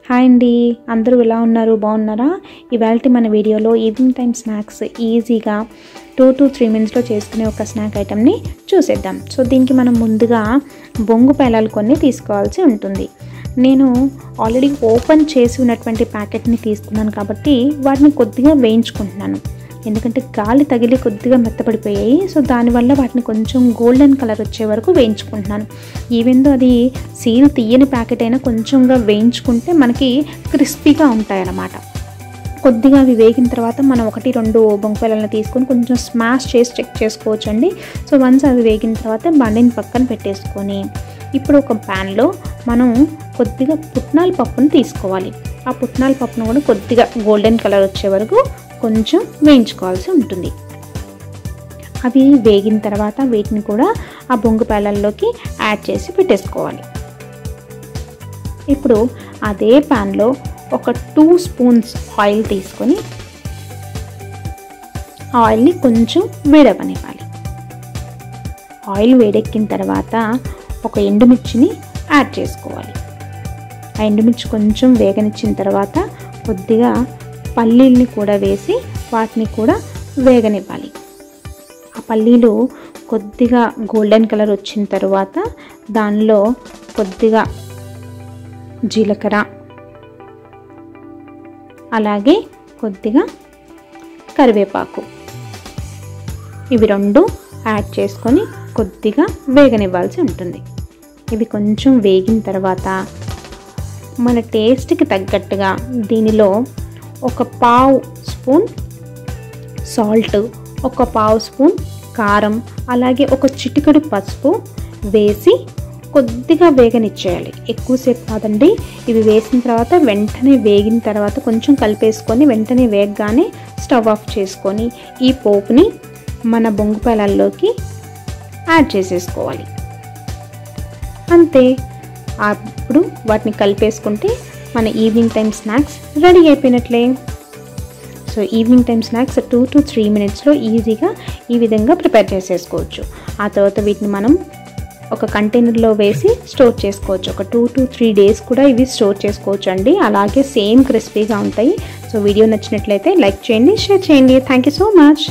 Hi అండి, అందరూ ఎలా ఉన్నారు? బాగున్నారా? ఇవాల్టి మన వీడియోలో ఈవినింగ్ టైం స్నాక్స్ ఈజీగా 2 to 3 మినిట్స్లో చేసుకునే ఒక స్నాక్ ఐటెంని చూసేద్దాం. సో దీనికి మనం ముందుగా బొంగు పేలాలు కొన్ని తీసుకోవాల్సి ఉంటుంది. నేను ఆల్రెడీ ఓపెన్ చేసి ఉన్నటువంటి ప్యాకెట్ని తీసుకున్నాను కాబట్టి వాటిని కొద్దిగా వేయించుకుంటున్నాను. ఎందుకంటే గాలి తగిలి కొద్దిగా మెత్తపడిపోయాయి. సో దానివల్ల వాటిని కొంచెం గోల్డెన్ కలర్ వచ్చే వరకు వేయించుకుంటున్నాను. ఈవెన్ దో అది సీల్ తీయని ప్యాకెట్ అయినా కొంచెంగా వేయించుకుంటే మనకి క్రిస్పీగా ఉంటాయి అన్నమాట. కొద్దిగా అవి వేగిన తర్వాత మనం 1-2 బొంగుపేలను తీసుకొని కొంచెం స్మాష్ చేసి చెక్ చేసుకోవచ్చండి. సో వన్స్ అవి వేగిన తర్వాత బండిని పక్కన పెట్టేసుకొని ఇప్పుడు ఒక ప్యాన్లో మనం కొద్దిగా పుట్నాల పప్పును తీసుకోవాలి. ఆ పుట్నాల పప్పును కూడా కొద్దిగా గోల్డెన్ కలర్ వచ్చే వరకు కొంచెం వేయించుకోవాల్సి ఉంటుంది. అవి వేగిన తర్వాత వీటిని కూడా ఆ బొంగు పేలల్లోకి యాడ్ చేసి పెట్టేసుకోవాలి. ఇప్పుడు అదే ప్యాన్లో ఒక 2 స్పూన్స్ ఆయిల్ తీసుకొని ఆయిల్ని కొంచెం వేడవనివ్వాలి. ఆయిల్ వేడెక్కిన తర్వాత ఒక ఎండుమిర్చిని యాడ్ చేసుకోవాలి. ఆ ఎండుమిర్చి కొంచెం వేగనిచ్చిన తర్వాత కొద్దిగా పల్లీల్ని కూడా వేసి వాటిని కూడా వేగనివ్వాలి. ఆ పల్లీలు కొద్దిగా గోల్డెన్ కలర్ వచ్చిన తర్వాత దానిలో కొద్దిగా జీలకర్ర అలాగే కొద్దిగా కరివేపాకు ఇవి రెండు యాడ్ చేసుకొని కొద్దిగా వేగనివ్వాల్సి ఉంటుంది. ఇవి కొంచెం వేగిన తర్వాత మన టేస్ట్కి తగ్గట్టుగా దీనిలో ఒక 1/2 స్పూన్ సాల్ట్, ఒక 1/2 స్పూన్ కారం అలాగే ఒక చిటికెడు పసుపు వేసి కొద్దిగా వేగనిచ్చేయాలి. ఎక్కువసేపు కాదండి. ఇవి వేసిన తర్వాత వెంటనే వేగిన తర్వాత కొంచెం కలిపేసుకొని వెంటనే వేగగానే స్టవ్ ఆఫ్ చేసుకొని ఈ పోపుని మన బొంగు పేలాల్లోకి యాడ్ చేసేసుకోవాలి. అంతే. అప్పుడు వాటిని కలిపేసుకుంటే మన ఈవినింగ్ టైం స్నాక్స్ రెడీ అయిపోయినట్లే. So evening time snacks 2 to 3 మినిట్స్లో ఈజీగా ఈ విధంగా ప్రిపేర్ చేసేసుకోవచ్చు. ఆ తర్వాత వీటిని మనం ఒక కంటైనర్లో వేసి స్టోర్ చేసుకోవచ్చు. ఒక 2 to 3 డేస్ కూడా ఇవి స్టోర్ చేసుకోవచ్చు అండి. అలాగే సేమ్ క్రిస్పీగా ఉంటాయి. సో వీడియో నచ్చినట్లయితే లైక్ చేయండి, షేర్ చేయండి. Thank you so much.